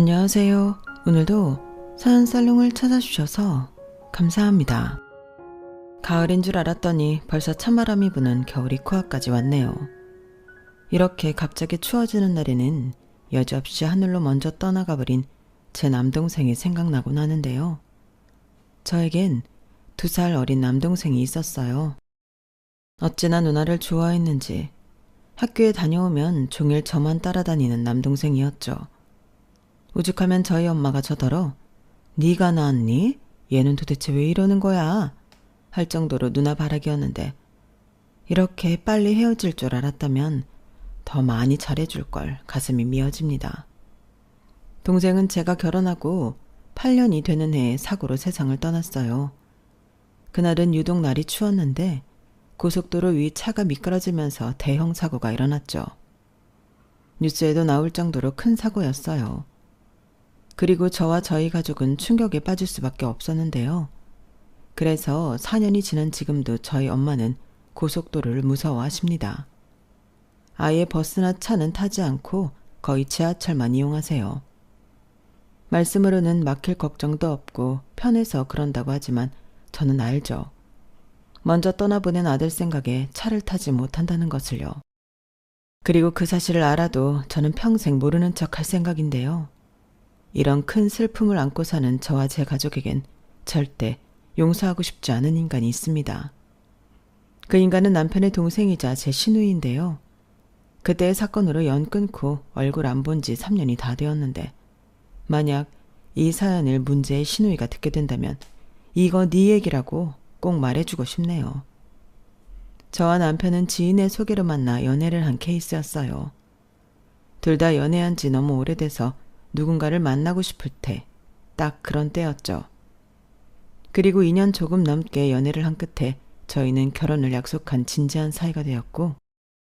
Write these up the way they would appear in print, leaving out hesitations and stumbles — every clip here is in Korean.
안녕하세요. 오늘도 사연 살롱을 찾아주셔서 감사합니다. 가을인 줄 알았더니 벌써 찬바람이 부는 겨울이 코앞까지 왔네요. 이렇게 갑자기 추워지는 날에는 여지없이 하늘로 먼저 떠나가버린 제 남동생이 생각나곤 하는데요. 저에겐 2살 어린 남동생이 있었어요. 어찌나 누나를 좋아했는지 학교에 다녀오면 종일 저만 따라다니는 남동생이었죠. 오죽하면 저희 엄마가 저더러 네가 낳았니? 얘는 도대체 왜 이러는 거야? 할 정도로 누나 바라기였는데 이렇게 빨리 헤어질 줄 알았다면 더 많이 잘해줄 걸 가슴이 미어집니다. 동생은 제가 결혼하고 8년이 되는 해에 사고로 세상을 떠났어요. 그날은 유독 날이 추웠는데 고속도로 위 차가 미끄러지면서 대형 사고가 일어났죠. 뉴스에도 나올 정도로 큰 사고였어요. 그리고 저와 저희 가족은 충격에 빠질 수밖에 없었는데요. 그래서 4년이 지난 지금도 저희 엄마는 고속도로를 무서워하십니다. 아예 버스나 차는 타지 않고 거의 지하철만 이용하세요. 말씀으로는 막힐 걱정도 없고 편해서 그런다고 하지만 저는 알죠. 먼저 떠나보낸 아들 생각에 차를 타지 못한다는 것을요. 그리고 그 사실을 알아도 저는 평생 모르는 척 할 생각인데요. 이런 큰 슬픔을 안고 사는 저와 제 가족에겐 절대 용서하고 싶지 않은 인간이 있습니다. 그 인간은 남편의 동생이자 제 시누이인데요. 그때의 사건으로 연 끊고 얼굴 안 본 지 3년이 다 되었는데 만약 이 사연을 문제의 시누이가 듣게 된다면 이거 네 얘기라고 꼭 말해주고 싶네요. 저와 남편은 지인의 소개로 만나 연애를 한 케이스였어요. 둘 다 연애한 지 너무 오래돼서 누군가를 만나고 싶을 때 딱 그런 때였죠. 그리고 2년 조금 넘게 연애를 한 끝에 저희는 결혼을 약속한 진지한 사이가 되었고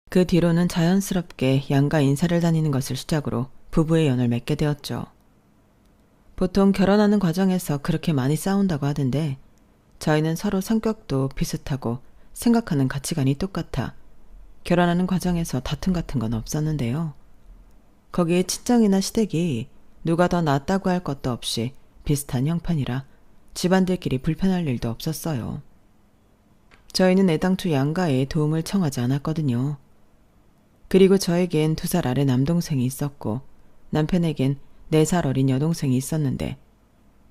그 뒤로는 자연스럽게 양가 인사를 다니는 것을 시작으로 부부의 연을 맺게 되었죠. 보통 결혼하는 과정에서 그렇게 많이 싸운다고 하던데 저희는 서로 성격도 비슷하고 생각하는 가치관이 똑같아 결혼하는 과정에서 다툼 같은 건 없었는데요. 거기에 친정이나 시댁이 누가 더 낫다고 할 것도 없이 비슷한 형편이라 집안들끼리 불편할 일도 없었어요. 저희는 애당초 양가에 도움을 청하지 않았거든요. 그리고 저에겐 2살 아래 남동생이 있었고 남편에겐 4살 어린 여동생이 있었는데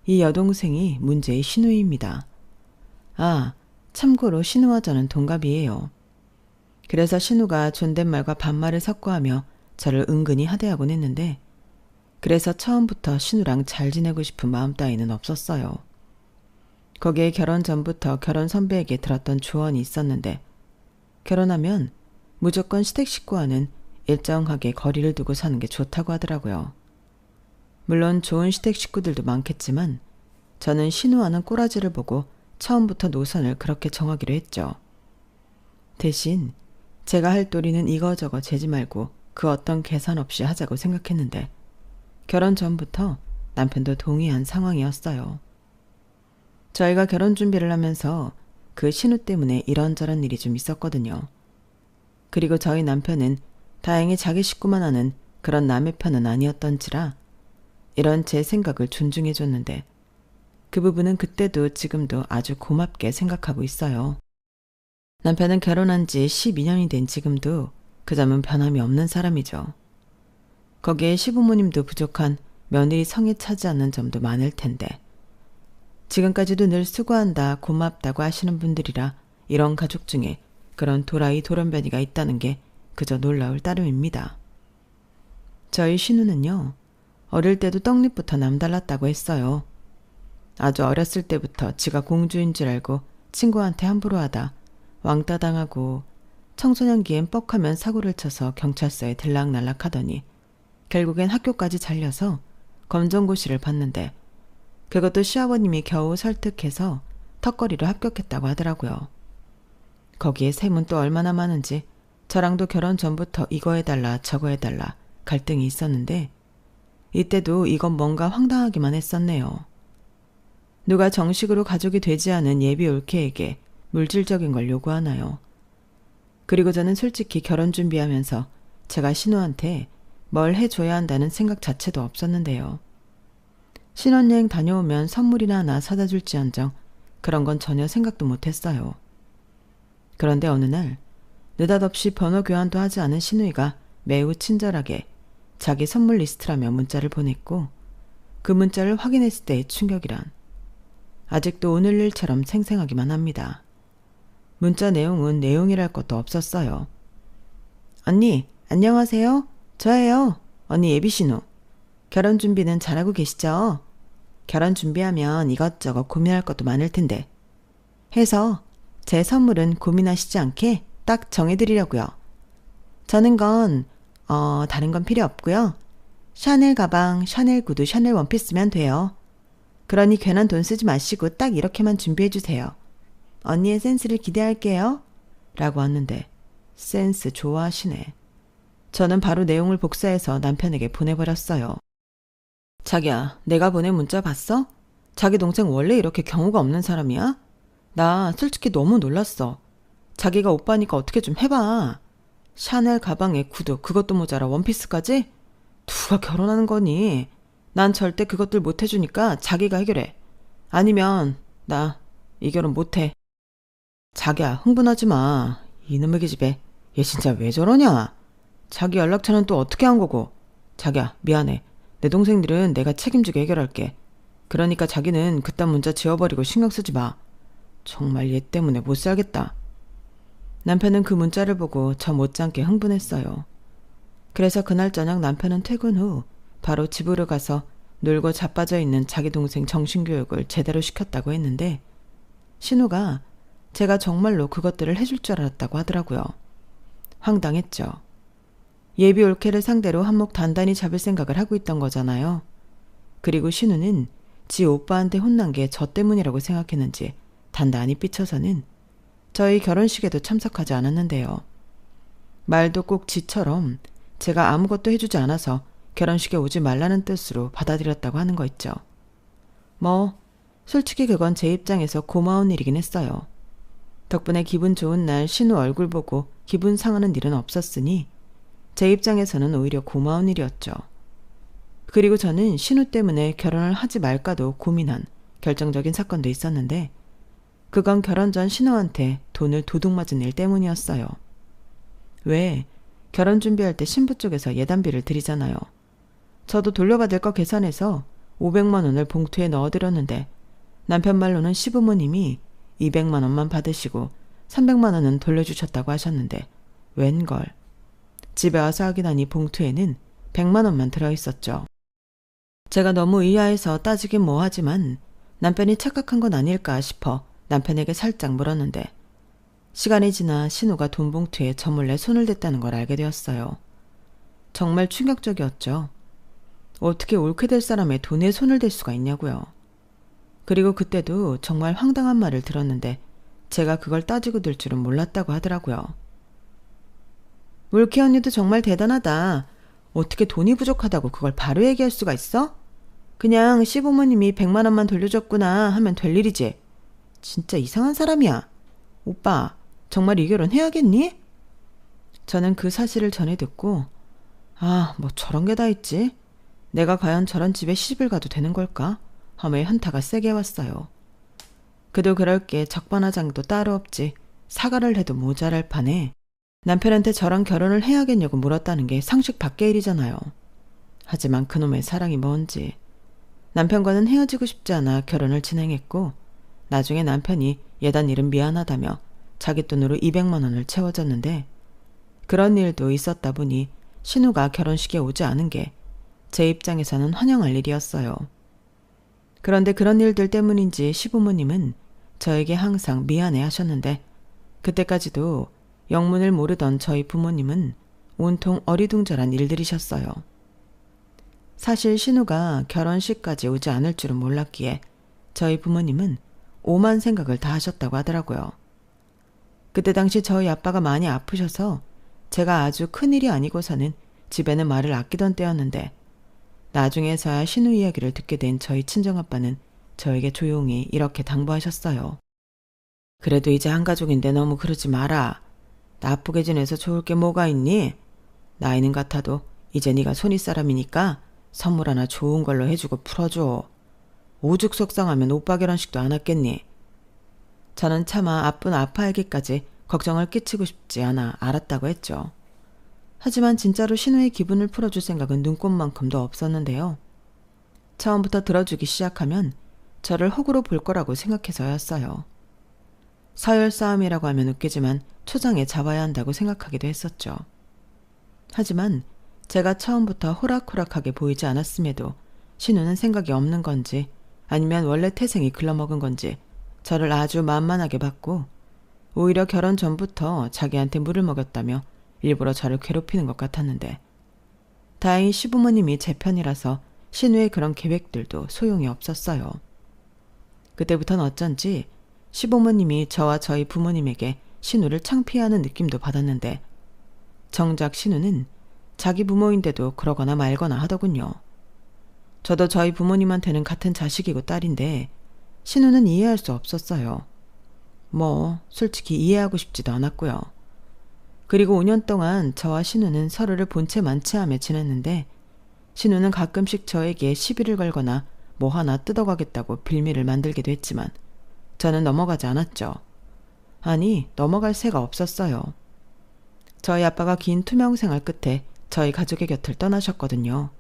이 여동생이 문제의 시누이입니다. 아, 참고로 시누와 저는 동갑이에요. 그래서 시누가 존댓말과 반말을 섞어하며 저를 은근히 하대하곤 했는데 그래서 처음부터 시누랑 잘 지내고 싶은 마음 따위는 없었어요. 거기에 결혼 전부터 결혼 선배에게 들었던 조언이 있었는데 결혼하면 무조건 시댁 식구와는 일정하게 거리를 두고 사는 게 좋다고 하더라고요. 물론 좋은 시댁 식구들도 많겠지만 저는 시누와는 꼬라지를 보고 처음부터 노선을 그렇게 정하기로 했죠. 대신 제가 할 도리는 이거저거 재지 말고 그 어떤 계산 없이 하자고 생각했는데 결혼 전부터 남편도 동의한 상황이었어요. 저희가 결혼 준비를 하면서 그 신우 때문에 이런저런 일이 좀 있었거든요. 그리고 저희 남편은 다행히 자기 식구만 하는 그런 남의 편은 아니었던지라 이런 제 생각을 존중해줬는데 그 부분은 그때도 지금도 아주 고맙게 생각하고 있어요. 남편은 결혼한 지 12년이 된 지금도 그 점은 변함이 없는 사람이죠. 거기에 시부모님도 부족한 며느리 성에 차지 않는 점도 많을 텐데 지금까지도 늘 수고한다 고맙다고 하시는 분들이라 이런 가족 중에 그런 도라이 돌연변이가 있다는 게 그저 놀라울 따름입니다. 저희 신우는요. 어릴 때도 떡잎부터 남달랐다고 했어요. 아주 어렸을 때부터 지가 공주인 줄 알고 친구한테 함부로 하다 왕따 당하고 청소년기엔 뻑하면 사고를 쳐서 경찰서에 들락날락하더니 결국엔 학교까지 잘려서 검정고시를 봤는데 그것도 시아버님이 겨우 설득해서 턱걸이로 합격했다고 하더라고요. 거기에 셈은 또 얼마나 많은지 저랑도 결혼 전부터 이거 해달라 저거 해달라 갈등이 있었는데 이때도 이건 뭔가 황당하기만 했었네요. 누가 정식으로 가족이 되지 않은 예비 올케에게 물질적인 걸 요구하나요? 그리고 저는 솔직히 결혼 준비하면서 제가 신우한테 뭘 해줘야 한다는 생각 자체도 없었는데요. 신혼여행 다녀오면 선물이나 하나 사다 줄지언정 그런 건 전혀 생각도 못했어요. 그런데 어느 날 느닷없이 번호 교환도 하지 않은 신우이가 매우 친절하게 자기 선물 리스트라며 문자를 보냈고 그 문자를 확인했을 때의 충격이란 아직도 오늘 일처럼 생생하기만 합니다. 문자 내용은 내용이랄 것도 없었어요. 언니, 안녕하세요. 저예요. 언니 예비신우. 결혼 준비는 잘하고 계시죠? 결혼 준비하면 이것저것 고민할 것도 많을 텐데. 해서 제 선물은 고민하시지 않게 딱 정해드리려고요. 저는 다른 건 필요 없고요. 샤넬 가방, 샤넬 구두, 샤넬 원피스면 돼요. 그러니 괜한 돈 쓰지 마시고 딱 이렇게만 준비해주세요. 언니의 센스를 기대할게요. 라고 왔는데 센스 좋아하시네. 저는 바로 내용을 복사해서 남편에게 보내버렸어요. 자기야, 내가 보낸 문자 봤어? 자기 동생 원래 이렇게 경우가 없는 사람이야? 나 솔직히 너무 놀랐어. 자기가 오빠니까 어떻게 좀 해봐. 샤넬 가방에 구두, 그것도 모자라 원피스까지? 누가 결혼하는 거니? 난 절대 그것들 못 해주니까 자기가 해결해. 아니면 나 이 결혼 못해. 자기야, 흥분하지 마. 이놈의 계집애. 얘 진짜 왜 저러냐? 자기 연락처는 또 어떻게 한 거고. 자기야, 미안해. 내 동생들은 내가 책임지게 해결할게. 그러니까 자기는 그딴 문자 지워버리고 신경 쓰지 마. 정말 얘 때문에 못 살겠다. 남편은 그 문자를 보고 저 못지않게 흥분했어요. 그래서 그날 저녁 남편은 퇴근 후 바로 집으로 가서 놀고 자빠져 있는 자기 동생 정신교육을 제대로 시켰다고 했는데 신우가 제가 정말로 그것들을 해줄 줄 알았다고 하더라고요. 황당했죠. 예비 올케를 상대로 한몫 단단히 잡을 생각을 하고 있던 거잖아요. 그리고 신우는 지 오빠한테 혼난 게 저 때문이라고 생각했는지 단단히 삐쳐서는 저희 결혼식에도 참석하지 않았는데요. 말도 꼭 지처럼 제가 아무것도 해주지 않아서 결혼식에 오지 말라는 뜻으로 받아들였다고 하는 거 있죠. 솔직히 그건 제 입장에서 고마운 일이긴 했어요. 덕분에 기분 좋은 날 신우 얼굴 보고 기분 상하는 일은 없었으니 제 입장에서는 오히려 고마운 일이었죠. 그리고 저는 신우 때문에 결혼을 하지 말까도 고민한 결정적인 사건도 있었는데 그건 결혼 전 신우한테 돈을 도둑 맞은 일 때문이었어요. 왜 결혼 준비할 때 신부 쪽에서 예단비를 드리잖아요. 저도 돌려받을 거 계산해서 500만 원을 봉투에 넣어드렸는데 남편 말로는 시부모님이 200만 원만 받으시고 300만 원은 돌려주셨다고 하셨는데 웬걸. 집에 와서 확인하니 봉투에는 100만 원만 들어있었죠. 제가 너무 의아해서 따지긴 뭐하지만 남편이 착각한 건 아닐까 싶어 남편에게 살짝 물었는데 시간이 지나 신우가 돈 봉투에 저 몰래 손을 댔다는 걸 알게 되었어요. 정말 충격적이었죠. 어떻게 옳게 될 사람의 돈에 손을 댈 수가 있냐고요. 그리고 그때도 정말 황당한 말을 들었는데 제가 그걸 따지고 들 줄은 몰랐다고 하더라고요. 올케 언니도 정말 대단하다. 어떻게 돈이 부족하다고 그걸 바로 얘기할 수가 있어? 그냥 시부모님이 100만 원만 돌려줬구나 하면 될 일이지. 진짜 이상한 사람이야. 오빠, 정말 이 결혼 해야겠니? 저는 그 사실을 전해 듣고 저런 게 다 있지? 내가 과연 저런 집에 시집을 가도 되는 걸까? 하며 현타가 세게 왔어요. 그도 그럴 게 적반하장도 따로 없지. 사과를 해도 모자랄 판에 남편한테 저랑 결혼을 해야겠냐고 물었다는 게 상식 밖의 일이잖아요. 하지만 그놈의 사랑이 뭔지. 남편과는 헤어지고 싶지 않아 결혼을 진행했고 나중에 남편이 예단 일은 미안하다며 자기 돈으로 200만 원을 채워줬는데 그런 일도 있었다 보니 신우가 결혼식에 오지 않은 게 제 입장에서는 환영할 일이었어요. 그런데 그런 일들 때문인지 시부모님은 저에게 항상 미안해 하셨는데 그때까지도 영문을 모르던 저희 부모님은 온통 어리둥절한 일들이셨어요. 사실 신우가 결혼식까지 오지 않을 줄은 몰랐기에 저희 부모님은 오만 생각을 다 하셨다고 하더라고요. 그때 당시 저희 아빠가 많이 아프셔서 제가 아주 큰일이 아니고서는 집에는 말을 아끼던 때였는데 나중에서야 신우 이야기를 듣게 된 저희 친정아빠는 저에게 조용히 이렇게 당부하셨어요. 그래도 이제 한 가족인데 너무 그러지 마라. 나쁘게 지내서 좋을 게 뭐가 있니? 나이는 같아도 이제 네가 손윗사람이니까 선물 하나 좋은 걸로 해주고 풀어줘. 오죽 속상하면 오빠 결혼식도 안 왔겠니? 저는 차마 아픈 아파하기까지 걱정을 끼치고 싶지 않아 알았다고 했죠. 하지만 진짜로 신우의 기분을 풀어줄 생각은 눈꼽만큼도 없었는데요. 처음부터 들어주기 시작하면 저를 호구로 볼 거라고 생각해서였어요. 서열 싸움이라고 하면 웃기지만 초장에 잡아야 한다고 생각하기도 했었죠. 하지만 제가 처음부터 호락호락하게 보이지 않았음에도 신우는 생각이 없는 건지 아니면 원래 태생이 글러먹은 건지 저를 아주 만만하게 봤고 오히려 결혼 전부터 자기한테 물을 먹였다며 일부러 저를 괴롭히는 것 같았는데 다행히 시부모님이 제 편이라서 신우의 그런 계획들도 소용이 없었어요. 그때부터는 어쩐지 시부모님이 저와 저희 부모님에게 신우를 창피해하는 느낌도 받았는데 정작 신우는 자기 부모인데도 그러거나 말거나 하더군요. 저도 저희 부모님한테는 같은 자식이고 딸인데 신우는 이해할 수 없었어요. 뭐 솔직히 이해하고 싶지도 않았고요. 그리고 5년 동안 저와 신우는 서로를 본체 만취하며 지냈는데 신우는 가끔씩 저에게 시비를 걸거나 뭐 하나 뜯어가겠다고 빌미를 만들기도 했지만 저는 넘어가지 않았죠. 아니, 넘어갈 새가 없었어요. 저희 아빠가 긴 투명 생활 끝에 저희 가족의 곁을 떠나셨거든요.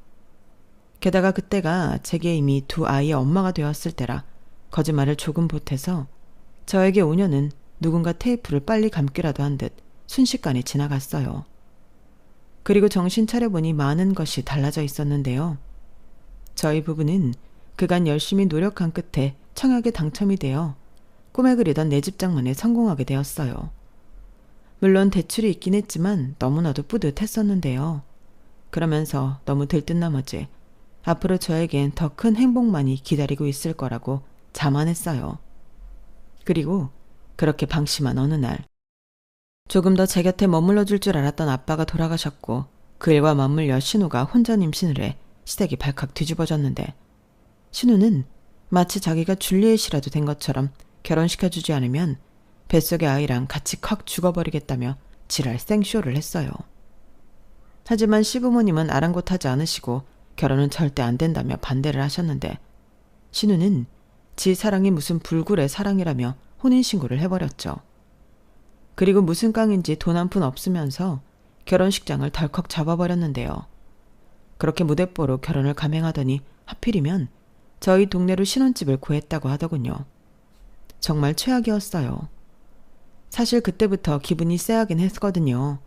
게다가 그때가 제게 이미 2아이의 엄마가 되었을 때라 거짓말을 조금 보태서 저에게 5년은 누군가 테이프를 빨리 감기라도 한 듯 순식간에 지나갔어요. 그리고 정신 차려보니 많은 것이 달라져 있었는데요. 저희 부부는 그간 열심히 노력한 끝에 청약에 당첨이 되어 꿈에 그리던 내 집 장만에 성공하게 되었어요. 물론 대출이 있긴 했지만 너무나도 뿌듯했었는데요. 그러면서 너무 들뜬 나머지 앞으로 저에겐 더 큰 행복만이 기다리고 있을 거라고 자만했어요. 그리고 그렇게 방심한 어느 날 조금 더 제 곁에 머물러 줄 줄 알았던 아빠가 돌아가셨고 그 일과 맞물려 신우가 혼전 임신을 해 시댁이 발칵 뒤집어졌는데 신우는 마치 자기가 줄리엣이라도 된 것처럼 결혼시켜주지 않으면 뱃속의 아이랑 같이 콱 죽어버리겠다며 지랄 생쇼를 했어요. 하지만 시부모님은 아랑곳하지 않으시고 결혼은 절대 안 된다며 반대를 하셨는데 신우는 지 사랑이 무슨 불굴의 사랑이라며 혼인신고를 해버렸죠. 그리고 무슨 깡인지 돈 한 푼 없으면서 결혼식장을 덜컥 잡아버렸는데요. 그렇게 무대뽀로 결혼을 감행하더니 하필이면 저희 동네로 신혼집을 구했다고 하더군요. 정말 최악이었어요. 사실 그때부터 기분이 쎄하긴 했거든요.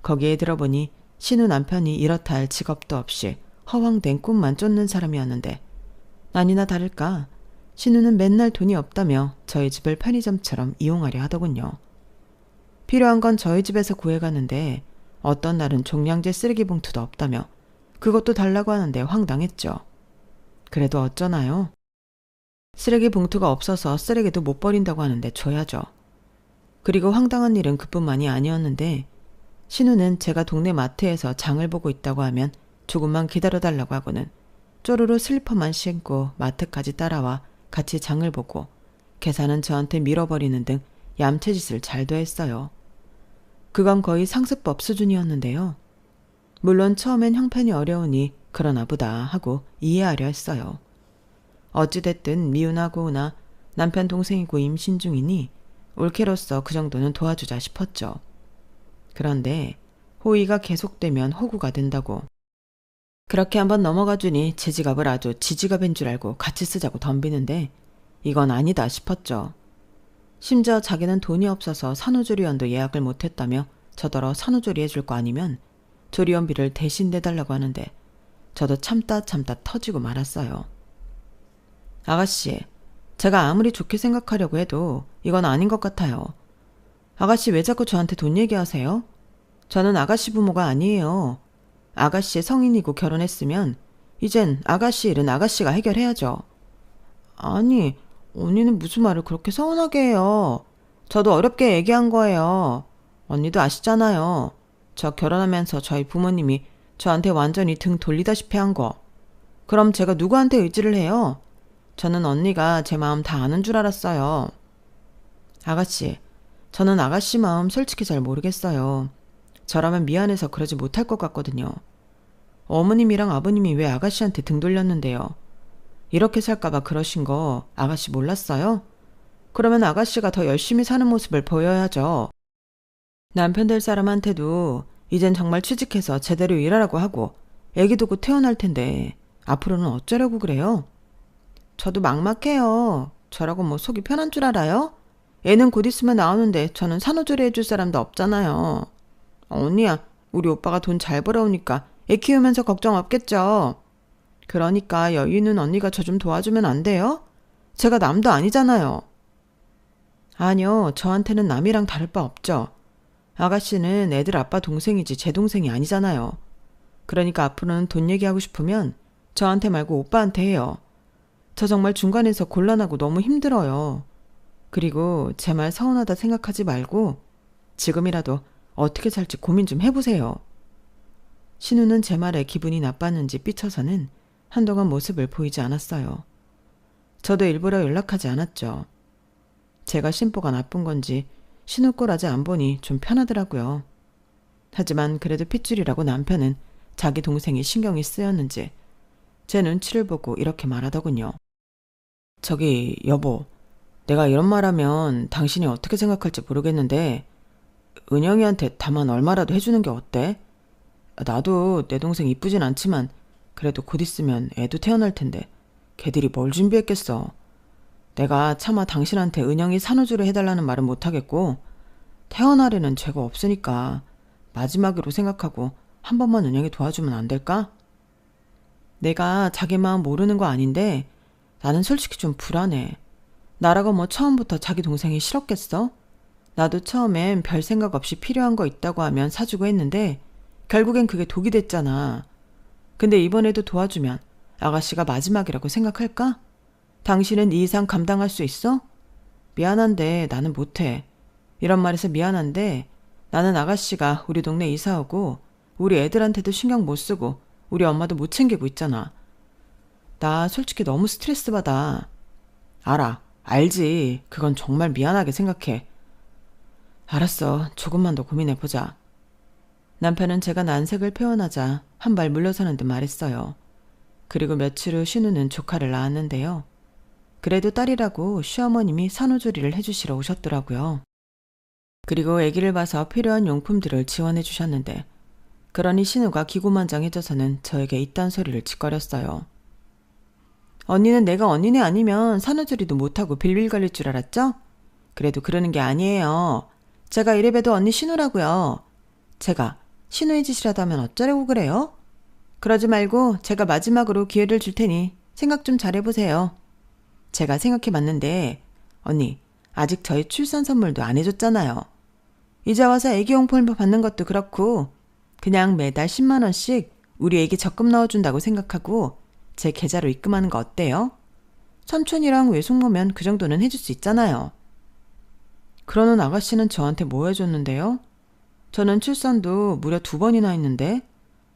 거기에 들어보니 신우 남편이 이렇다 할 직업도 없이 허황된 꿈만 쫓는 사람이었는데 아니나 다를까 신우는 맨날 돈이 없다며 저희 집을 편의점처럼 이용하려 하더군요. 필요한 건 저희 집에서 구해가는데 어떤 날은 종량제 쓰레기 봉투도 없다며 그것도 달라고 하는데 황당했죠. 그래도 어쩌나요? 쓰레기 봉투가 없어서 쓰레기도 못 버린다고 하는데 줘야죠. 그리고 황당한 일은 그뿐만이 아니었는데 신우는 제가 동네 마트에서 장을 보고 있다고 하면 조금만 기다려달라고 하고는 쪼르르 슬리퍼만 신고 마트까지 따라와 같이 장을 보고 계산은 저한테 밀어버리는 등 얌체짓을 잘도 했어요. 그건 거의 상습법 수준이었는데요. 물론 처음엔 형편이 어려우니 그러나 보다 하고 이해하려 했어요. 어찌됐든 미우나 고우나 남편 동생이고 임신 중이니 올케로서 그 정도는 도와주자 싶었죠. 그런데 호의가 계속되면 호구가 된다고. 그렇게 한번 넘어가 주니 제 지갑을 아주 지지갑인 줄 알고 같이 쓰자고 덤비는데 이건 아니다 싶었죠. 심지어 자기는 돈이 없어서 산후조리원도 예약을 못했다며 저더러 산후조리 해줄 거 아니면 조리원비를 대신 내달라고 하는데 저도 참다 터지고 말았어요. 아가씨, 제가 아무리 좋게 생각하려고 해도 이건 아닌 것 같아요. 아가씨 왜 자꾸 저한테 돈 얘기하세요? 저는 아가씨 부모가 아니에요. 아가씨 성인이고 결혼했으면 이젠 아가씨 일은 아가씨가 해결해야죠. 아니, 언니는 무슨 말을 그렇게 서운하게 해요. 저도 어렵게 얘기한 거예요. 언니도 아시잖아요. 저 결혼하면서 저희 부모님이 저한테 완전히 등 돌리다시피 한 거. 그럼 제가 누구한테 의지를 해요? 저는 언니가 제 마음 다 아는 줄 알았어요. 아가씨, 저는 아가씨 마음 솔직히 잘 모르겠어요. 저라면 미안해서 그러지 못할 것 같거든요. 어머님이랑 아버님이 왜 아가씨한테 등 돌렸는데요. 이렇게 살까봐 그러신 거 아가씨 몰랐어요? 그러면 아가씨가 더 열심히 사는 모습을 보여야죠. 남편 될 사람한테도 이젠 정말 취직해서 제대로 일하라고 하고 애기도 곧 태어날 텐데 앞으로는 어쩌려고 그래요? 저도 막막해요. 저라고 뭐 속이 편한 줄 알아요? 애는 곧 있으면 나오는데 저는 산후조리 해줄 사람도 없잖아요. 언니야, 우리 오빠가 돈 잘 벌어오니까 애 키우면서 걱정 없겠죠. 그러니까 여유 있는 언니가 저 좀 도와주면 안 돼요? 제가 남도 아니잖아요. 아니요, 저한테는 남이랑 다를 바 없죠. 아가씨는 애들 아빠 동생이지 제 동생이 아니잖아요. 그러니까 앞으로는 돈 얘기하고 싶으면 저한테 말고 오빠한테 해요. 저 정말 중간에서 곤란하고 너무 힘들어요. 그리고 제 말 서운하다 생각하지 말고 지금이라도 어떻게 살지 고민 좀 해보세요. 신우는 제 말에 기분이 나빴는지 삐쳐서는 한동안 모습을 보이지 않았어요. 저도 일부러 연락하지 않았죠. 제가 심보가 나쁜 건지 신우 꼴 아직 안 보니 좀 편하더라고요. 하지만 그래도 핏줄이라고 남편은 자기 동생이 신경이 쓰였는지 제 눈치를 보고 이렇게 말하더군요. 저기 여보, 내가 이런 말하면 당신이 어떻게 생각할지 모르겠는데 은영이한테 다만 얼마라도 해주는 게 어때? 나도 내 동생 이쁘진 않지만 그래도 곧 있으면 애도 태어날 텐데 걔들이 뭘 준비했겠어. 내가 차마 당신한테 은영이 산후조리 해달라는 말은 못하겠고 태어날 애는 죄가 없으니까 마지막으로 생각하고 한 번만 은영이 도와주면 안 될까? 내가 자기 마음 모르는 거 아닌데 나는 솔직히 좀 불안해. 나라고 뭐 처음부터 자기 동생이 싫었겠어? 나도 처음엔 별 생각 없이 필요한 거 있다고 하면 사주고 했는데 결국엔 그게 독이 됐잖아. 근데 이번에도 도와주면 아가씨가 마지막이라고 생각할까? 당신은 이 이상 감당할 수 있어? 미안한데 나는 못해. 이런 말해서 미안한데 나는 아가씨가 우리 동네 이사 오고 우리 애들한테도 신경 못 쓰고 우리 엄마도 못 챙기고 있잖아. 나 솔직히 너무 스트레스 받아. 알아. 알지. 그건 정말 미안하게 생각해. 알았어. 조금만 더 고민해보자. 남편은 제가 난색을 표현하자 한 발 물러서는 듯 말했어요. 그리고 며칠 후 신우는 조카를 낳았는데요. 그래도 딸이라고 시어머님이 산후조리를 해주시러 오셨더라고요. 그리고 아기를 봐서 필요한 용품들을 지원해 주셨는데 그러니 신우가 기고만장해져서는 저에게 이딴 소리를 짓거렸어요. 언니는 내가 언니네 아니면 산후조리도 못하고 빌빌 걸릴 줄 알았죠? 그래도 그러는 게 아니에요. 제가 이래봬도 언니 신우라고요. 제가 신우의 짓이라도 하면 어쩌려고 그래요? 그러지 말고 제가 마지막으로 기회를 줄 테니 생각 좀 잘해보세요. 제가 생각해봤는데 언니 아직 저희 출산 선물도 안 해줬잖아요. 이제 와서 애기용품 받는 것도 그렇고 그냥 매달 10만 원씩 우리 애기 적금 넣어준다고 생각하고 제 계좌로 입금하는 거 어때요? 삼촌이랑 외숙모면 그 정도는 해줄 수 있잖아요. 그러는 아가씨는 저한테 뭐 해줬는데요? 저는 출산도 무려 2번이나 했는데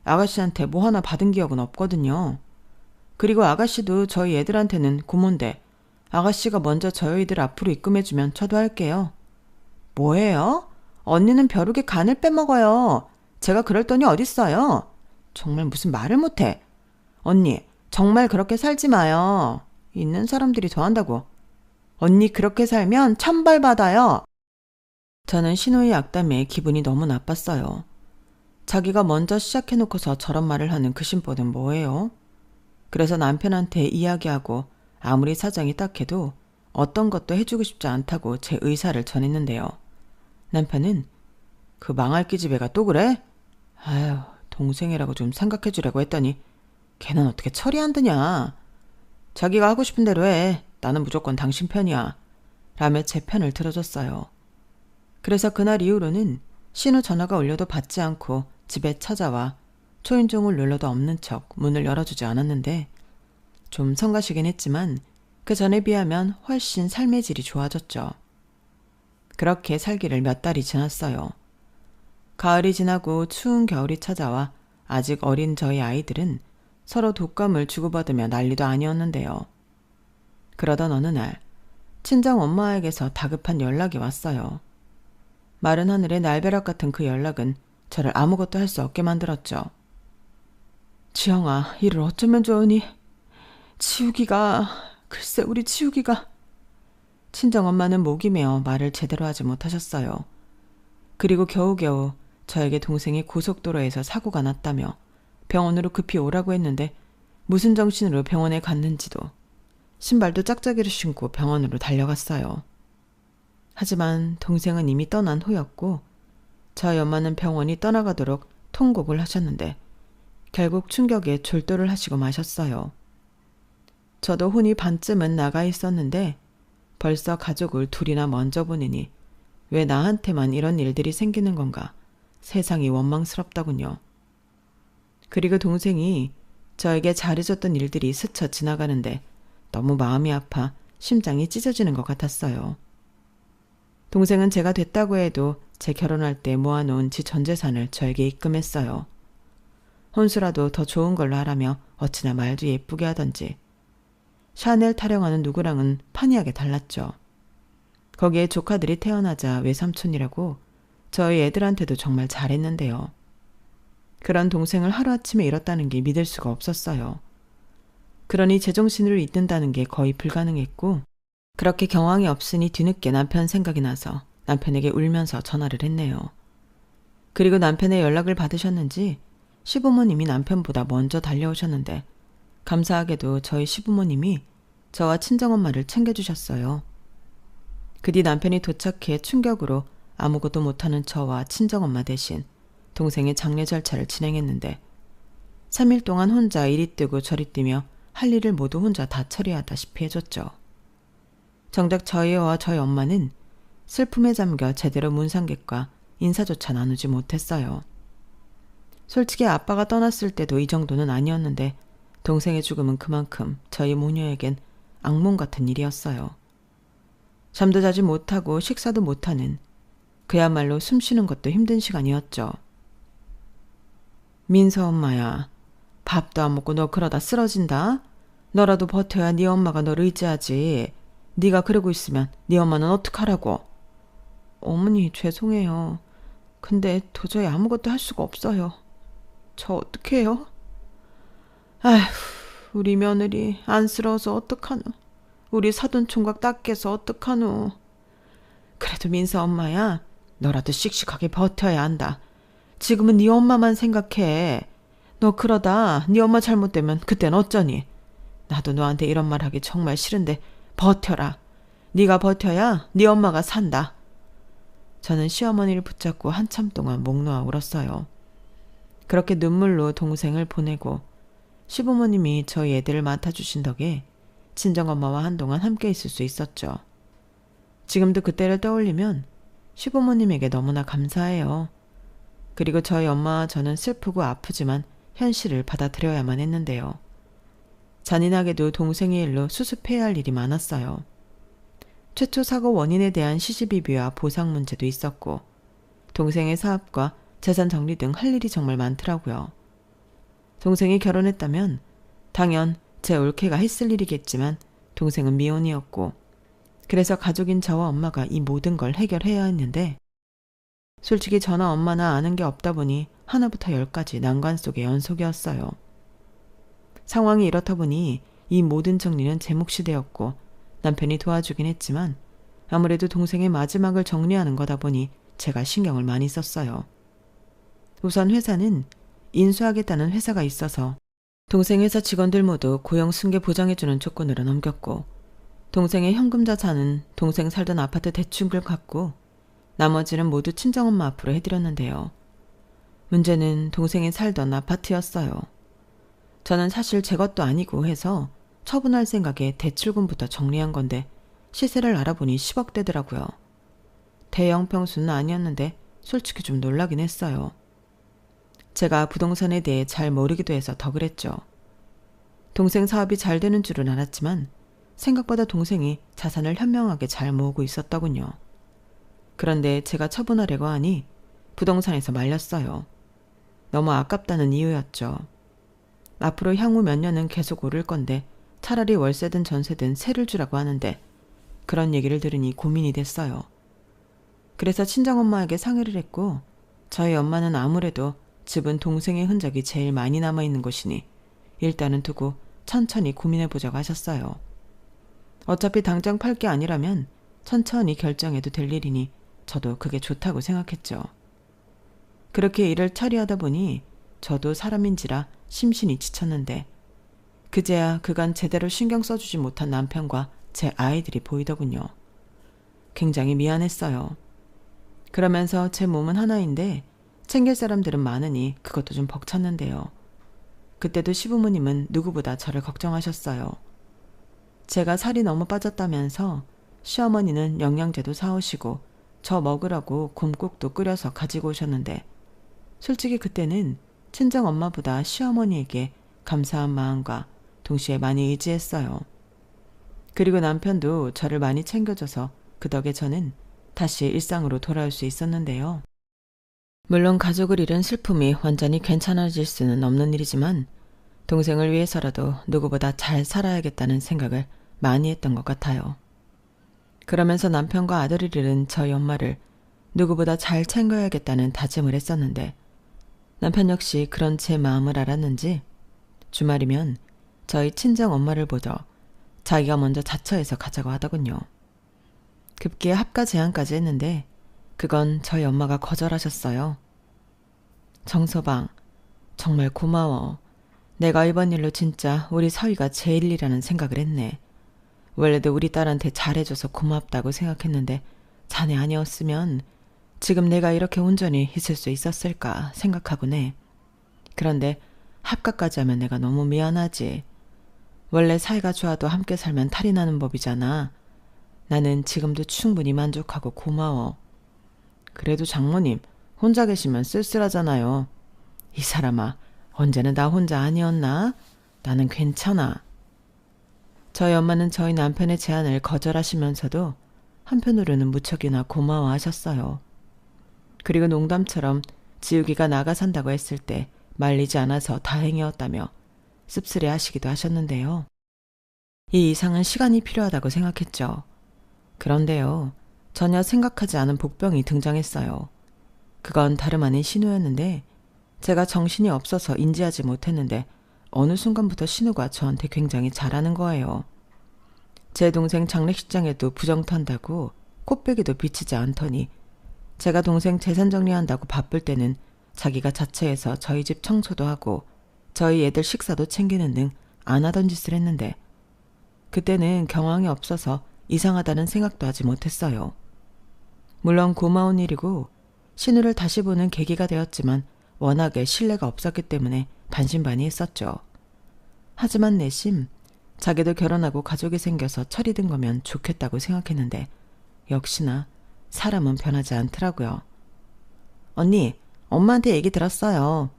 아가씨한테 뭐 하나 받은 기억은 없거든요. 그리고 아가씨도 저희 애들한테는 고모인데 아가씨가 먼저 저희들 앞으로 입금해주면 저도 할게요. 뭐예요? 언니는 벼룩에 간을 빼먹어요. 제가 그럴 돈이 어딨어요? 정말 무슨 말을 못해. 언니 정말 그렇게 살지 마요. 있는 사람들이 더 한다고. 언니 그렇게 살면 천벌받아요. 저는 신우의 악담에 기분이 너무 나빴어요. 자기가 먼저 시작해놓고서 저런 말을 하는 그 심보는 뭐예요? 그래서 남편한테 이야기하고 아무리 사정이 딱해도 어떤 것도 해주고 싶지 않다고 제 의사를 전했는데요. 남편은 그 망할 기집애가 또 그래? 아유, 동생이라고 좀 생각해주려고 했더니 걔는 어떻게 철이 안 드냐. 자기가 하고 싶은 대로 해. 나는 무조건 당신 편이야. 라며 제 편을 들어줬어요. 그래서 그날 이후로는 신우 전화가 울려도 받지 않고 집에 찾아와 초인종을 눌러도 없는 척 문을 열어주지 않았는데 좀 성가시긴 했지만 그 전에 비하면 훨씬 삶의 질이 좋아졌죠. 그렇게 살기를 몇 달이 지났어요. 가을이 지나고 추운 겨울이 찾아와 아직 어린 저희 아이들은 서로 독감을 주고받으며 난리도 아니었는데요. 그러던 어느 날 친정 엄마에게서 다급한 연락이 왔어요. 마른 하늘의 날벼락 같은 그 연락은 저를 아무것도 할 수 없게 만들었죠. 지영아, 이를 어쩌면 좋으니? 글쎄 우리 치우기가. 친정엄마는 목이 메어 말을 제대로 하지 못하셨어요. 그리고 겨우겨우 저에게 동생이 고속도로에서 사고가 났다며 병원으로 급히 오라고 했는데 무슨 정신으로 병원에 갔는지도 신발도 짝짝이를 신고 병원으로 달려갔어요. 하지만 동생은 이미 떠난 후였고 저희 엄마는 병원이 떠나가도록 통곡을 하셨는데 결국 충격에 졸도를 하시고 마셨어요. 저도 혼이 반쯤은 나가 있었는데 벌써 가족을 둘이나 먼저 보내니 왜 나한테만 이런 일들이 생기는 건가 세상이 원망스럽더군요. 그리고 동생이 저에게 잘해줬던 일들이 스쳐 지나가는데 너무 마음이 아파 심장이 찢어지는 것 같았어요. 동생은 제가 됐다고 해도 제 결혼할 때 모아놓은 지 전 재산을 저에게 입금했어요. 혼수라도 더 좋은 걸로 하라며 어찌나 말도 예쁘게 하던지. 샤넬 타령하는 누구랑은 판이하게 달랐죠. 거기에 조카들이 태어나자 외삼촌이라고 저희 애들한테도 정말 잘했는데요. 그런 동생을 하루아침에 잃었다는 게 믿을 수가 없었어요. 그러니 제정신으로 있는다는 게 거의 불가능했고 그렇게 경황이 없으니 뒤늦게 남편 생각이 나서 남편에게 울면서 전화를 했네요. 그리고 남편의 연락을 받으셨는지 시부모님이 남편보다 먼저 달려오셨는데 감사하게도 저희 시부모님이 저와 친정엄마를 챙겨주셨어요. 그 뒤 남편이 도착해 충격으로 아무것도 못하는 저와 친정엄마 대신 동생의 장례 절차를 진행했는데 3일 동안 혼자 이리 뛰고 저리 뛰며 할 일을 모두 혼자 다 처리하다시피 해줬죠. 정작 저희와 저희 엄마는 슬픔에 잠겨 제대로 문상객과 인사조차 나누지 못했어요. 솔직히 아빠가 떠났을 때도 이 정도는 아니었는데 동생의 죽음은 그만큼 저희 모녀에겐 악몽 같은 일이었어요. 잠도 자지 못하고 식사도 못하는 그야말로 숨쉬는 것도 힘든 시간이었죠. 민서 엄마야, 밥도 안 먹고 너 그러다 쓰러진다. 너라도 버텨야 네 엄마가 너를 의지하지. 네가 그러고 있으면 네 엄마는 어떡하라고. 어머니 죄송해요. 근데 도저히 아무것도 할 수가 없어요. 저 어떡해요? 아휴, 우리 며느리 안쓰러워서 어떡하노. 우리 사돈총각 닦여서 어떡하노. 그래도 민서 엄마야, 너라도 씩씩하게 버텨야 한다. 지금은 네 엄마만 생각해. 너 그러다 네 엄마 잘못되면 그땐 어쩌니. 나도 너한테 이런 말 하기 정말 싫은데 버텨라. 네가 버텨야 네 엄마가 산다. 저는 시어머니를 붙잡고 한참 동안 목 놓아 울었어요. 그렇게 눈물로 동생을 보내고 시부모님이 저희 애들을 맡아주신 덕에 친정엄마와 한동안 함께 있을 수 있었죠. 지금도 그때를 떠올리면 시부모님에게 너무나 감사해요. 그리고 저희 엄마와 저는 슬프고 아프지만 현실을 받아들여야만 했는데요. 잔인하게도 동생의 일로 수습해야 할 일이 많았어요. 최초 사고 원인에 대한 시시비비와 보상 문제도 있었고 동생의 사업과 재산 정리 등 할 일이 정말 많더라고요. 동생이 결혼했다면 당연 제 올케가 했을 일이겠지만 동생은 미혼이었고 그래서 가족인 저와 엄마가 이 모든 걸 해결해야 했는데 솔직히 저나 엄마나 아는 게 없다 보니 하나부터 열까지 난관 속의 연속이었어요. 상황이 이렇다 보니 이 모든 정리는 제 몫이 되었고 남편이 도와주긴 했지만 아무래도 동생의 마지막을 정리하는 거다 보니 제가 신경을 많이 썼어요. 우선 회사는 인수하겠다는 회사가 있어서 동생 회사 직원들 모두 고용 승계 보장해주는 조건으로 넘겼고 동생의 현금 자산은 동생 살던 아파트 대출을 갚고 나머지는 모두 친정엄마 앞으로 해드렸는데요. 문제는 동생이 살던 아파트였어요. 저는 사실 제 것도 아니고 해서 처분할 생각에 대출금부터 정리한 건데 시세를 알아보니 10억대더라고요. 대형 평수는 아니었는데 솔직히 좀 놀라긴 했어요. 제가 부동산에 대해 잘 모르기도 해서 더 그랬죠. 동생 사업이 잘 되는 줄은 알았지만 생각보다 동생이 자산을 현명하게 잘 모으고 있었더군요. 그런데 제가 처분하려고 하니 부동산에서 말렸어요. 너무 아깝다는 이유였죠. 앞으로 향후 몇 년은 계속 오를 건데 차라리 월세든 전세든 세를 주라고 하는데 그런 얘기를 들으니 고민이 됐어요. 그래서 친정엄마에게 상의를 했고 저희 엄마는 아무래도 집은 동생의 흔적이 제일 많이 남아있는 곳이니 일단은 두고 천천히 고민해보자고 하셨어요. 어차피 당장 팔 게 아니라면 천천히 결정해도 될 일이니 저도 그게 좋다고 생각했죠. 그렇게 일을 처리하다 보니 저도 사람인지라 심신이 지쳤는데 그제야 그간 제대로 신경 써주지 못한 남편과 제 아이들이 보이더군요. 굉장히 미안했어요. 그러면서 제 몸은 하나인데 챙길 사람들은 많으니 그것도 좀 벅찼는데요. 그때도 시부모님은 누구보다 저를 걱정하셨어요. 제가 살이 너무 빠졌다면서 시어머니는 영양제도 사오시고 저 먹으라고 곰국도 끓여서 가지고 오셨는데 솔직히 그때는 친정 엄마보다 시어머니에게 감사한 마음과 동시에 많이 의지했어요. 그리고 남편도 저를 많이 챙겨줘서 그 덕에 저는 다시 일상으로 돌아올 수 있었는데요. 물론 가족을 잃은 슬픔이 완전히 괜찮아질 수는 없는 일이지만 동생을 위해서라도 누구보다 잘 살아야겠다는 생각을 많이 했던 것 같아요. 그러면서 남편과 아들을 잃은 저희 엄마를 누구보다 잘 챙겨야겠다는 다짐을 했었는데 남편 역시 그런 제 마음을 알았는지 주말이면 저희 친정 엄마를 보러 자기가 먼저 자처해서 가자고 하더군요. 급기야 합가 제안까지 했는데 그건 저희 엄마가 거절하셨어요. 정서방, 정말 고마워. 내가 이번 일로 진짜 우리 서희가 제일이라는 생각을 했네. 원래도 우리 딸한테 잘해줘서 고맙다고 생각했는데 자네 아니었으면 지금 내가 이렇게 온전히 있을 수 있었을까 생각하곤 해. 그런데 합가까지 하면 내가 너무 미안하지. 원래 사이가 좋아도 함께 살면 탈이 나는 법이잖아. 나는 지금도 충분히 만족하고 고마워. 그래도 장모님 혼자 계시면 쓸쓸하잖아요. 이 사람아, 언제는 나 혼자 아니었나? 나는 괜찮아. 저희 엄마는 저희 남편의 제안을 거절하시면서도 한편으로는 무척이나 고마워하셨어요. 그리고 농담처럼 지우기가 나가 산다고 했을 때 말리지 않아서 다행이었다며 씁쓸해 하시기도 하셨는데요. 이 이상은 시간이 필요하다고 생각했죠. 그런데요, 전혀 생각하지 않은 복병이 등장했어요. 그건 다름 아닌 신우였는데 제가 정신이 없어서 인지하지 못했는데 어느 순간부터 신우가 저한테 굉장히 잘하는 거예요. 제 동생 장례식장에도 부정 턴다고 코빼기도 비치지 않더니 제가 동생 재산 정리한다고 바쁠 때는 자기가 자처해서 저희 집 청소도 하고 저희 애들 식사도 챙기는 등 안 하던 짓을 했는데 그때는 경황이 없어서 이상하다는 생각도 하지 못했어요. 물론 고마운 일이고 신우를 다시 보는 계기가 되었지만 워낙에 신뢰가 없었기 때문에 반신반의했었죠. 하지만 내심 자기도 결혼하고 가족이 생겨서 철이 든 거면 좋겠다고 생각했는데 역시나 사람은 변하지 않더라고요. 언니, 엄마한테 얘기 들었어요.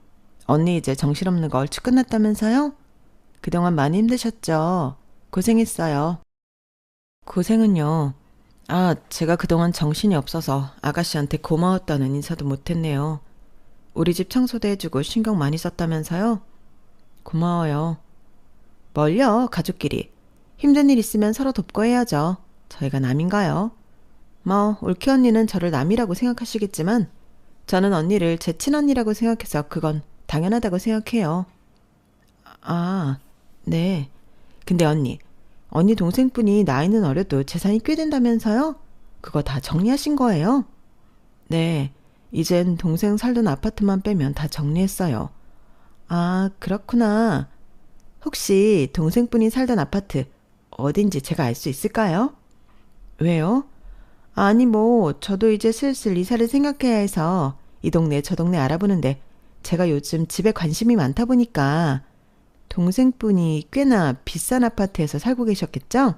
언니 이제 정신없는 거 얼추 끝났다면서요? 그동안 많이 힘드셨죠? 고생했어요. 고생은요. 제가 그동안 정신이 없어서 아가씨한테 고마웠다는 인사도 못했네요. 우리 집 청소도 해주고 신경 많이 썼다면서요? 고마워요. 뭘요, 가족끼리. 힘든 일 있으면 서로 돕고 해야죠. 저희가 남인가요? 올키 언니는 저를 남이라고 생각하시겠지만 저는 언니를 제 친언니라고 생각해서 그건 당연하다고 생각해요. 네. 근데 언니 동생분이 나이는 어려도 재산이 꽤 된다면서요? 그거 다 정리하신 거예요? 네. 이젠 동생 살던 아파트만 빼면 다 정리했어요. 그렇구나. 혹시 동생분이 살던 아파트 어딘지 제가 알 수 있을까요? 왜요? 저도 이제 슬슬 이사를 생각해야 해서 이 동네 저 동네 알아보는데 제가 요즘 집에 관심이 많다 보니까 동생분이 꽤나 비싼 아파트에서 살고 계셨겠죠?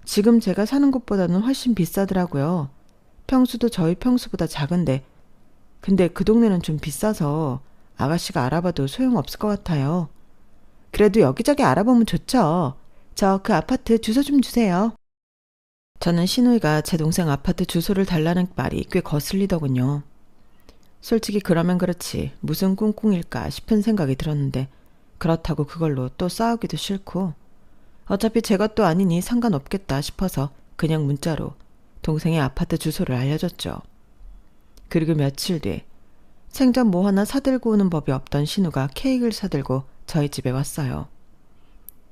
지금 제가 사는 곳보다는 훨씬 비싸더라고요. 평수도 저희 평수보다 작은데 근데 그 동네는 좀 비싸서 아가씨가 알아봐도 소용없을 것 같아요. 그래도 여기저기 알아보면 좋죠. 저 그 아파트 주소 좀 주세요. 저는 신우이가 제 동생 아파트 주소를 달라는 말이 꽤 거슬리더군요. 솔직히 그러면 그렇지 무슨 꿍꿍일까 싶은 생각이 들었는데 그렇다고 그걸로 또 싸우기도 싫고 어차피 제 것도 아니니 상관없겠다 싶어서 그냥 문자로 동생의 아파트 주소를 알려줬죠. 그리고 며칠 뒤 생전 뭐 하나 사들고 오는 법이 없던 신우가 케이크를 사들고 저희 집에 왔어요.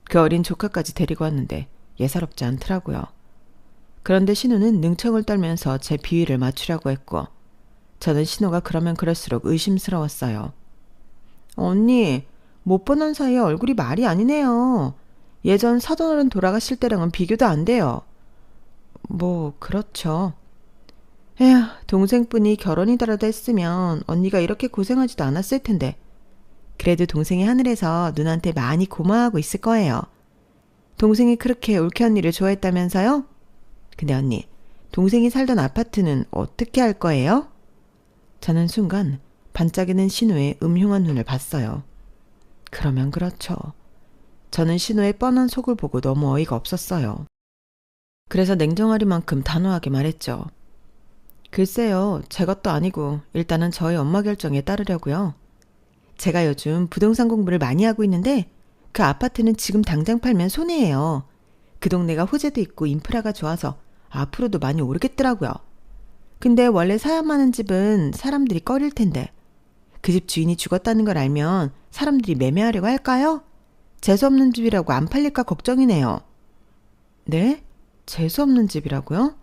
그 어린 조카까지 데리고 왔는데 예사롭지 않더라고요. 그런데 신우는 능청을 떨면서 제 비위를 맞추려고 했고 저는 신우가 그러면 그럴수록 의심스러웠어요. 언니, 못 보는 사이에 얼굴이 말이 아니네요. 예전 사돈어른 돌아가실 때랑은 비교도 안 돼요. 뭐 그렇죠. 에휴, 동생분이 결혼이더라도 했으면 언니가 이렇게 고생하지도 않았을 텐데. 그래도 동생이 하늘에서 누나한테 많이 고마워하고 있을 거예요. 동생이 그렇게 올케 언니를 좋아했다면서요? 근데 언니, 동생이 살던 아파트는 어떻게 할 거예요? 저는 순간 반짝이는 신우의 음흉한 눈을 봤어요. 그러면 그렇죠. 저는 신우의 뻔한 속을 보고 너무 어이가 없었어요. 그래서 냉정하리만큼 단호하게 말했죠. 글쎄요, 제 것도 아니고 일단은 저희 엄마 결정에 따르려고요. 제가 요즘 부동산 공부를 많이 하고 있는데 그 아파트는 지금 당장 팔면 손해예요. 그 동네가 호재도 있고 인프라가 좋아서 앞으로도 많이 오르겠더라고요. 근데 원래 사람 많은 집은 사람들이 꺼릴 텐데 그 집 주인이 죽었다는 걸 알면 사람들이 매매하려고 할까요? 재수없는 집이라고 안 팔릴까 걱정이네요. 네? 재수없는 집이라고요?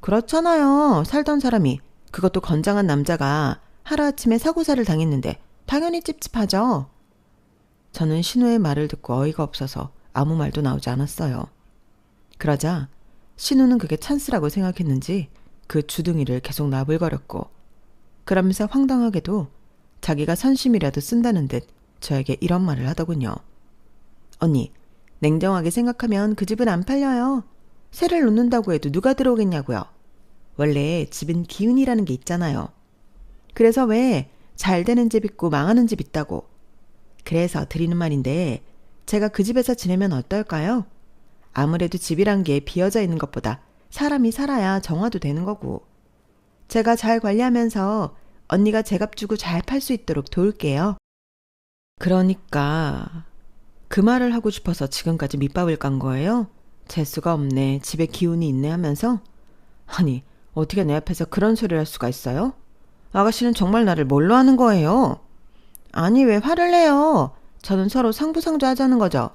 그렇잖아요. 살던 사람이, 그것도 건장한 남자가 하루아침에 사고사를 당했는데 당연히 찝찝하죠. 저는 신우의 말을 듣고 어이가 없어서 아무 말도 나오지 않았어요. 그러자 신우는 그게 찬스라고 생각했는지 그 주둥이를 계속 나불거렸고 그러면서 황당하게도 자기가 선심이라도 쓴다는 듯 저에게 이런 말을 하더군요. 언니, 냉정하게 생각하면 그 집은 안 팔려요. 세를 놓는다고 해도 누가 들어오겠냐고요. 원래 집은 기운이라는 게 있잖아요. 그래서 왜 잘 되는 집 있고 망하는 집 있다고. 그래서 드리는 말인데 제가 그 집에서 지내면 어떨까요? 아무래도 집이란 게 비어져 있는 것보다 사람이 살아야 정화도 되는 거고. 제가 잘 관리하면서 언니가 제값 주고 잘 팔 수 있도록 도울게요. 그러니까 그 말을 하고 싶어서 지금까지 밑밥을 깐 거예요? 재수가 없네, 집에 기운이 있네 하면서? 아니, 어떻게 내 앞에서 그런 소리를 할 수가 있어요? 아가씨는 정말 나를 뭘로 하는 거예요? 아니, 왜 화를 내요? 저는 서로 상부상조하자는 거죠.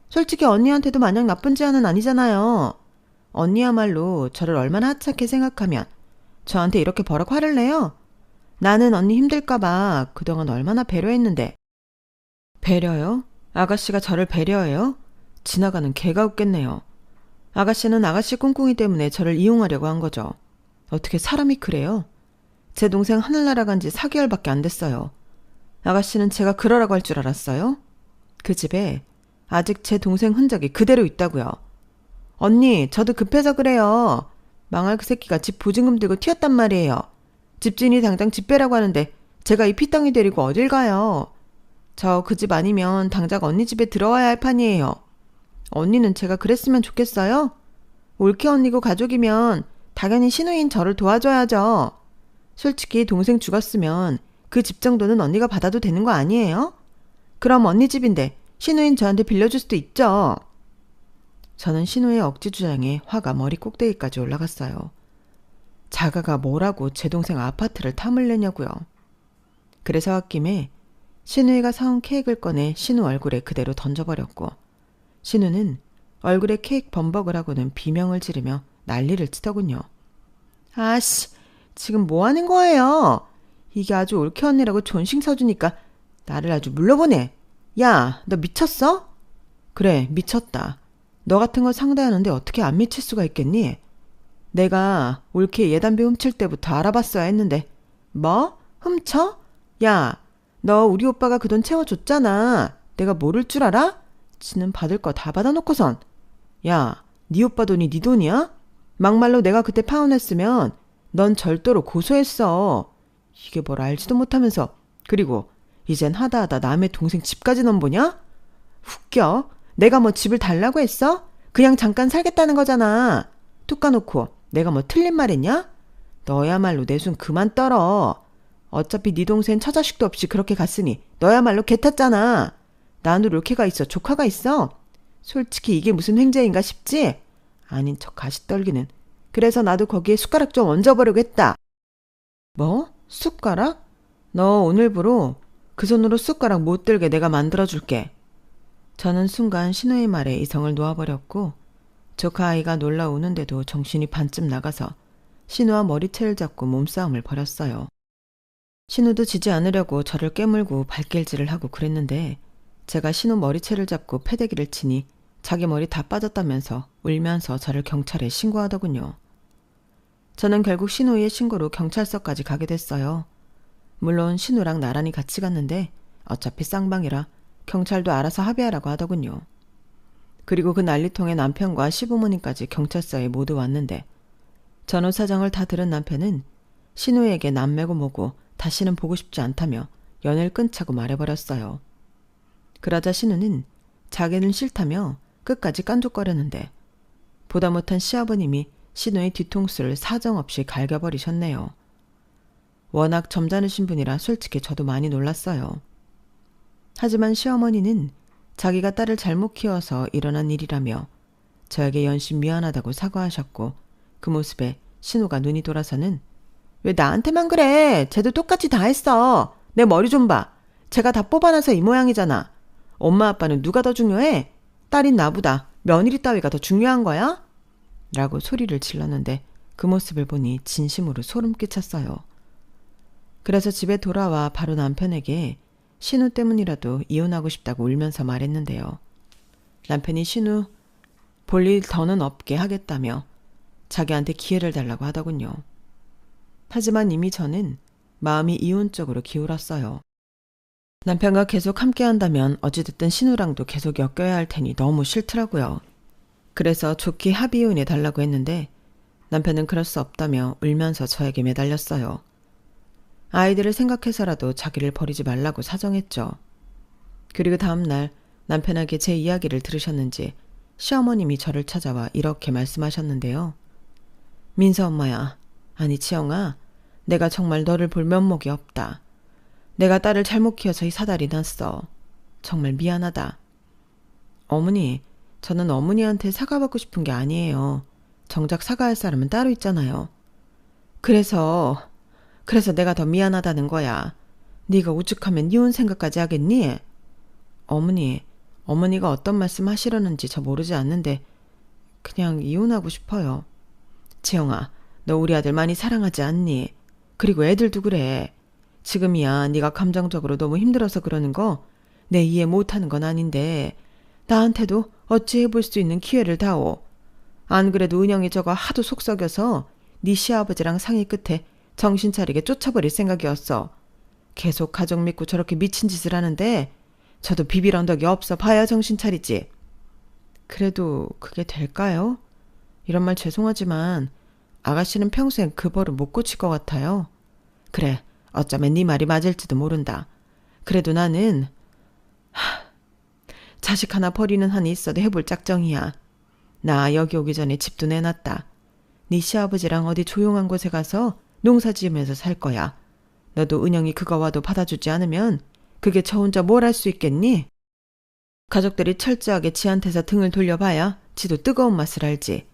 솔직히 언니한테도 마냥 나쁜 지아는 아니잖아요. 언니야말로 저를 얼마나 하찮게 생각하면 저한테 이렇게 버럭 화를 내요? 나는 언니 힘들까봐 그동안 얼마나 배려했는데. 배려요? 아가씨가 저를 배려해요? 지나가는 개가 웃겠네요. 아가씨는 아가씨 꿍꿍이 때문에 저를 이용하려고 한 거죠. 어떻게 사람이 그래요? 제 동생 하늘 날아간 지 4개월밖에 안 됐어요. 아가씨는 제가 그러라고 할 줄 알았어요? 그 집에 아직 제 동생 흔적이 그대로 있다고요. 언니, 저도 급해서 그래요. 망할 그 새끼가 집 보증금 들고 튀었단 말이에요. 집주인이 당장 집 빼라고 하는데 제가 이 피덩이 데리고 어딜 가요. 저 그 집 아니면 당장 언니 집에 들어와야 할 판이에요. 언니는 제가 그랬으면 좋겠어요? 올케 언니고 가족이면 당연히 신우인 저를 도와줘야죠. 솔직히 동생 죽었으면 그 집 정도는 언니가 받아도 되는 거 아니에요? 그럼 언니 집인데 신우인 저한테 빌려줄 수도 있죠. 저는 신우의 억지 주장에 화가 머리 꼭대기까지 올라갔어요. 자가가 뭐라고 제 동생 아파트를 탐을 내냐고요. 그래서 홧김에 신우이가 사온 케이크를 꺼내 신우 얼굴에 그대로 던져버렸고 신우는 얼굴에 케이크 범벅을 하고는 비명을 지르며 난리를 치더군요. 아씨, 지금 뭐 하는 거예요? 이게 아주 올케 언니라고 존칭 서주니까 나를 아주 물러보내. 야, 너 미쳤어? 그래, 미쳤다. 너 같은 거 상대하는데 어떻게 안 미칠 수가 있겠니? 내가 올케 예단비 훔칠 때부터 알아봤어야 했는데. 뭐? 훔쳐? 야, 너 우리 오빠가 그 돈 채워줬잖아. 내가 모를 줄 알아? 지는 받을 거 다 받아놓고선. 야, 네 오빠 돈이 네 돈이야? 막말로 내가 그때 파혼했으면 넌 절도로 고소했어. 이게 뭘 알지도 못하면서. 그리고 이젠 하다하다 남의 동생 집까지 넘보냐? 웃겨. 내가 뭐 집을 달라고 했어? 그냥 잠깐 살겠다는 거잖아. 툭 까놓고 내가 뭐 틀린 말 했냐? 너야말로 내 손 그만 떨어. 어차피 네 동생 처자식도 없이 그렇게 갔으니 너야말로 개 탔잖아. 나는 롤케가 있어, 조카가 있어? 솔직히 이게 무슨 횡재인가 싶지? 아닌 척 가시 떨기는. 그래서 나도 거기에 숟가락 좀 얹어보려고 했다. 뭐? 숟가락? 너 오늘부로 그 손으로 숟가락 못 들게 내가 만들어줄게. 저는 순간 신우의 말에 이성을 놓아버렸고 조카 아이가 놀라 우는데도 정신이 반쯤 나가서 신우와 머리채를 잡고 몸싸움을 벌였어요. 신우도 지지 않으려고 저를 깨물고 발길질을 하고 그랬는데 제가 신우 머리채를 잡고 패대기를 치니 자기 머리 다 빠졌다면서 울면서 저를 경찰에 신고하더군요. 저는 결국 신우의 신고로 경찰서까지 가게 됐어요. 물론 신우랑 나란히 같이 갔는데 어차피 쌍방이라 경찰도 알아서 합의하라고 하더군요. 그리고 그 난리통에 남편과 시부모님까지 경찰서에 모두 왔는데 전후 사정을 다 들은 남편은 신우에게 남매고 뭐고 다시는 보고 싶지 않다며 연을 끊자고 말해버렸어요. 그러자 신우는 자기는 싫다며 끝까지 깐족거렸는데 보다 못한 시아버님이 신우의 뒤통수를 사정없이 갈겨버리셨네요. 워낙 점잖으신 분이라 솔직히 저도 많이 놀랐어요. 하지만 시어머니는 자기가 딸을 잘못 키워서 일어난 일이라며 저에게 연신 미안하다고 사과하셨고 그 모습에 신우가 눈이 돌아서는 왜 나한테만 그래? 쟤도 똑같이 다 했어. 내 머리 좀 봐. 제가 다 뽑아놔서 이 모양이잖아. 엄마 아빠는 누가 더 중요해? 딸인 나보다 며느리 따위가 더 중요한 거야? 라고 소리를 질렀는데 그 모습을 보니 진심으로 소름 끼쳤어요. 그래서 집에 돌아와 바로 남편에게 신우 때문이라도 이혼하고 싶다고 울면서 말했는데요. 남편이 신우 볼일 더는 없게 하겠다며 자기한테 기회를 달라고 하더군요. 하지만 이미 저는 마음이 이혼 쪽으로 기울었어요. 남편과 계속 함께 한다면 어찌됐든 신우랑도 계속 엮여야 할 테니 너무 싫더라고요. 그래서 좋게 합의혼해 달라고 했는데 남편은 그럴 수 없다며 울면서 저에게 매달렸어요. 아이들을 생각해서라도 자기를 버리지 말라고 사정했죠. 그리고 다음날 남편에게 제 이야기를 들으셨는지 시어머님이 저를 찾아와 이렇게 말씀하셨는데요. 민서 엄마야, 아니 지영아, 내가 정말 너를 볼 면목이 없다. 내가 딸을 잘못 키워서 이 사달이 났어. 정말 미안하다. 어머니, 저는 어머니한테 사과받고 싶은 게 아니에요. 정작 사과할 사람은 따로 있잖아요. 그래서 내가 더 미안하다는 거야. 네가 오죽하면 이혼 생각까지 하겠니? 어머니가 어떤 말씀 하시려는지 저 모르지 않는데 그냥 이혼하고 싶어요. 지영아, 너 우리 아들 많이 사랑하지 않니? 그리고 애들도 그래. 지금이야 네가 감정적으로 너무 힘들어서 그러는 거 내 이해 못하는 건 아닌데 나한테도 어찌 해볼 수 있는 기회를 다오. 안 그래도 은영이 저거 하도 속썩여서 네 시아버지랑 상의 끝에 정신 차리게 쫓아버릴 생각이었어. 계속 가족 믿고 저렇게 미친 짓을 하는데 저도 비빌 언덕이 없어 봐야 정신 차리지. 그래도 그게 될까요? 이런 말 죄송하지만 아가씨는 평생 그 벌을 못 고칠 것 같아요. 그래, 어쩌면 네 말이 맞을지도 모른다. 그래도 나는 자식 하나 버리는 한이 있어도 해볼 작정이야. 나 여기 오기 전에 집도 내놨다. 네 시아버지랑 어디 조용한 곳에 가서 농사 지으면서 살 거야. 너도 은영이 그거 와도 받아주지 않으면 그게 저 혼자 뭘 할 수 있겠니? 가족들이 철저하게 지한테서 등을 돌려봐야 지도 뜨거운 맛을 알지.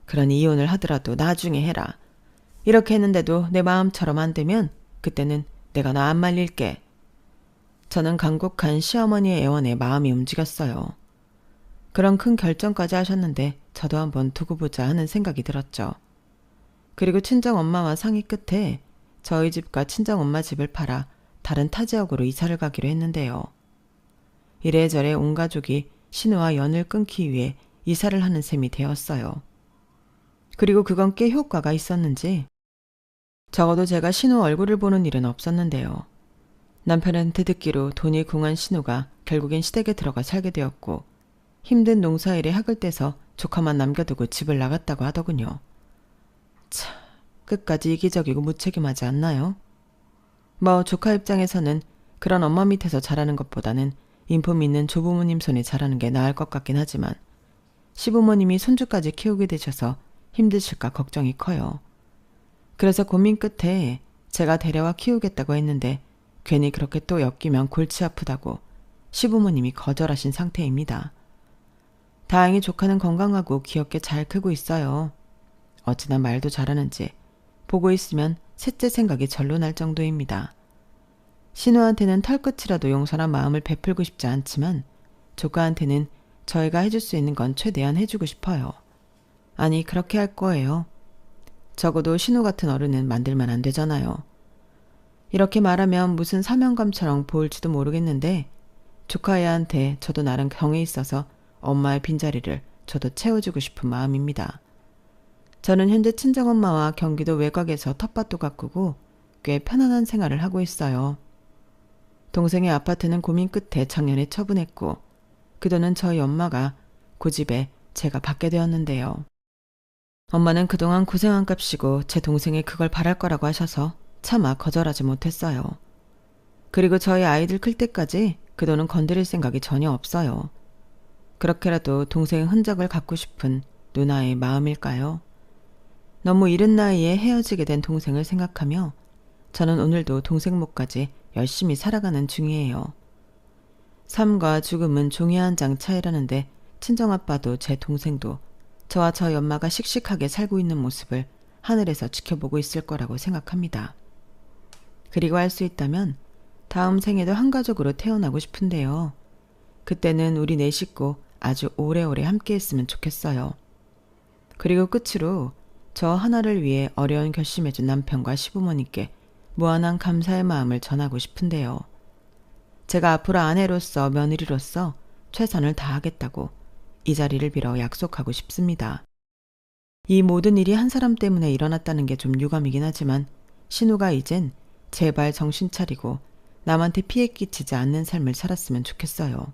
그러니 이혼을 하더라도 나중에 해라. 이렇게 했는데도 내 마음처럼 안 되면 그때는 내가 너 안 말릴게. 저는 간곡한 시어머니의 애원에 마음이 움직였어요. 그런 큰 결정까지 하셨는데 저도 한번 두고 보자 하는 생각이 들었죠. 그리고 친정엄마와 상의 끝에 저희 집과 친정엄마 집을 팔아 다른 타 지역으로 이사를 가기로 했는데요. 이래저래 온 가족이 신우와 연을 끊기 위해 이사를 하는 셈이 되었어요. 그리고 그건 꽤 효과가 있었는지 적어도 제가 신우 얼굴을 보는 일은 없었는데요. 남편한테 듣기로 돈이 궁한 신우가 결국엔 시댁에 들어가 살게 되었고 힘든 농사일에 학을 떼서 조카만 남겨두고 집을 나갔다고 하더군요. 참, 끝까지 이기적이고 무책임하지 않나요? 뭐 조카 입장에서는 그런 엄마 밑에서 자라는 것보다는 인품 있는 조부모님 손에 자라는 게 나을 것 같긴 하지만 시부모님이 손주까지 키우게 되셔서 힘드실까 걱정이 커요. 그래서 고민 끝에 제가 데려와 키우겠다고 했는데 괜히 그렇게 또 엮이면 골치 아프다고 시부모님이 거절하신 상태입니다. 다행히 조카는 건강하고 귀엽게 잘 크고 있어요. 어찌나 말도 잘하는지 보고 있으면 셋째 생각이 절로 날 정도입니다. 신우한테는 털끝이라도 용서한 마음을 베풀고 싶지 않지만 조카한테는 저희가 해줄 수 있는 건 최대한 해주고 싶어요. 아니, 그렇게 할 거예요. 적어도 신우 같은 어른은 만들면 안 되잖아요. 이렇게 말하면 무슨 사명감처럼 보일지도 모르겠는데 조카 애한테 저도 나름 경에 있어서 엄마의 빈자리를 저도 채워주고 싶은 마음입니다. 저는 현재 친정엄마와 경기도 외곽에서 텃밭도 가꾸고 꽤 편안한 생활을 하고 있어요. 동생의 아파트는 고민 끝에 작년에 처분했고 그 돈은 저희 엄마가 고집에 제가 받게 되었는데요. 엄마는 그동안 고생한 값이고 제 동생이 그걸 바랄 거라고 하셔서 차마 거절하지 못했어요. 그리고 저희 아이들 클 때까지 그 돈은 건드릴 생각이 전혀 없어요. 그렇게라도 동생의 흔적을 갖고 싶은 누나의 마음일까요? 너무 이른 나이에 헤어지게 된 동생을 생각하며 저는 오늘도 동생 몫까지 열심히 살아가는 중이에요. 삶과 죽음은 종이 한 장 차이라는데 친정아빠도 제 동생도 저와 저희 엄마가 씩씩하게 살고 있는 모습을 하늘에서 지켜보고 있을 거라고 생각합니다. 그리고 할 수 있다면 다음 생에도 한 가족으로 태어나고 싶은데요. 그때는 우리 네 식구 아주 오래오래 함께 했으면 좋겠어요. 그리고 끝으로 저 하나를 위해 어려운 결심해준 남편과 시부모님께 무한한 감사의 마음을 전하고 싶은데요. 제가 앞으로 아내로서 며느리로서 최선을 다하겠다고 이 자리를 빌어 약속하고 싶습니다. 이 모든 일이 한 사람 때문에 일어났다는 게 좀 유감이긴 하지만 신우가 이젠 제발 정신 차리고 남한테 피해 끼치지 않는 삶을 살았으면 좋겠어요.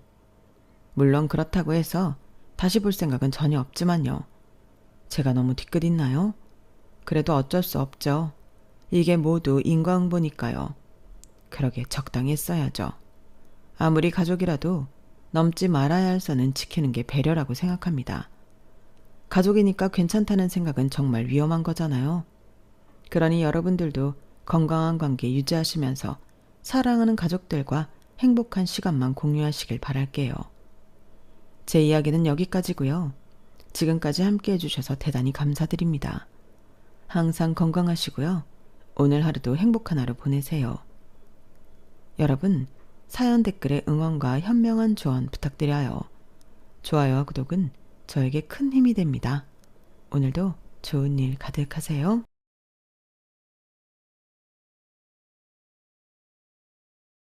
물론 그렇다고 해서 다시 볼 생각은 전혀 없지만요. 제가 너무 뒤끝 있나요? 그래도 어쩔 수 없죠. 이게 모두 인과응보니까요. 그러게 적당히 했어야죠. 아무리 가족이라도 넘지 말아야 할 선은 지키는 게 배려라고 생각합니다. 가족이니까 괜찮다는 생각은 정말 위험한 거잖아요. 그러니 여러분들도 건강한 관계 유지하시면서 사랑하는 가족들과 행복한 시간만 공유하시길 바랄게요. 제 이야기는 여기까지고요. 지금까지 함께 해주셔서 대단히 감사드립니다. 항상 건강하시고요. 오늘 하루도 행복한 하루 보내세요. 여러분, 사연 댓글에 응원과 현명한 조언 부탁드려요. 좋아요와 구독은 저에게 큰 힘이 됩니다. 오늘도 좋은 일 가득하세요.